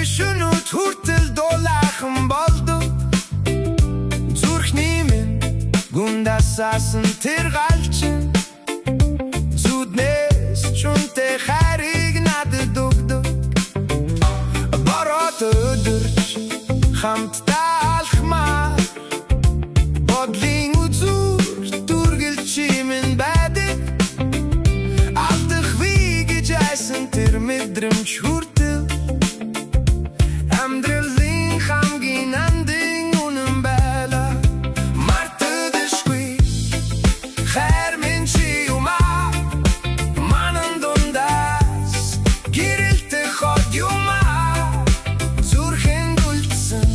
шүнүү хүртэл дулаахан болдог зүрхний минь гундасаасан тэр галчин зүднээс чүнтэй хайрыг надад өгдөг бороод өдөрч хамтдаа алхмаар бодлын үзүүр дүргэлчи минь байдаг алдах вий гэж айсан тэр мэдрэмж хүртэл амьдралын хамгийн нандин үнэн байлаа мартдаггүй хайр минь чи юмаа манан дундаас гэрэлтэй хот юмаа зүрхэн гүлдсэн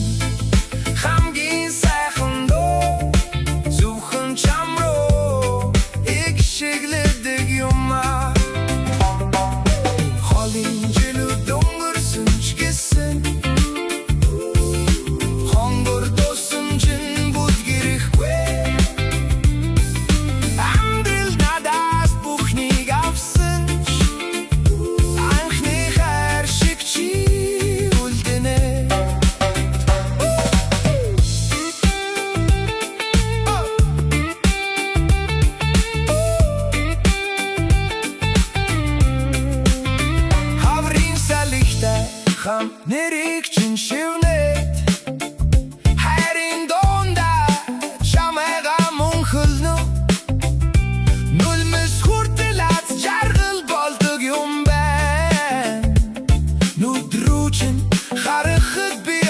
хамгийн сайхан доо зөвхөн чамруу их шиглэдэг юмаа холын жилүүд өнгөрсөн ч гэсэн хонгор досон чин бүдгэрэхгүй амьдрал надаас бүхнийг авсан ч анхны хайр шиг чи үлдэнэ хаврын салихтай хам нэрийг чин шивнэт хайрын доонда чамайга мөнхөлнө нүлмэс хүртэл аз жаргал болдог юм байна нүдрүү чин харахад би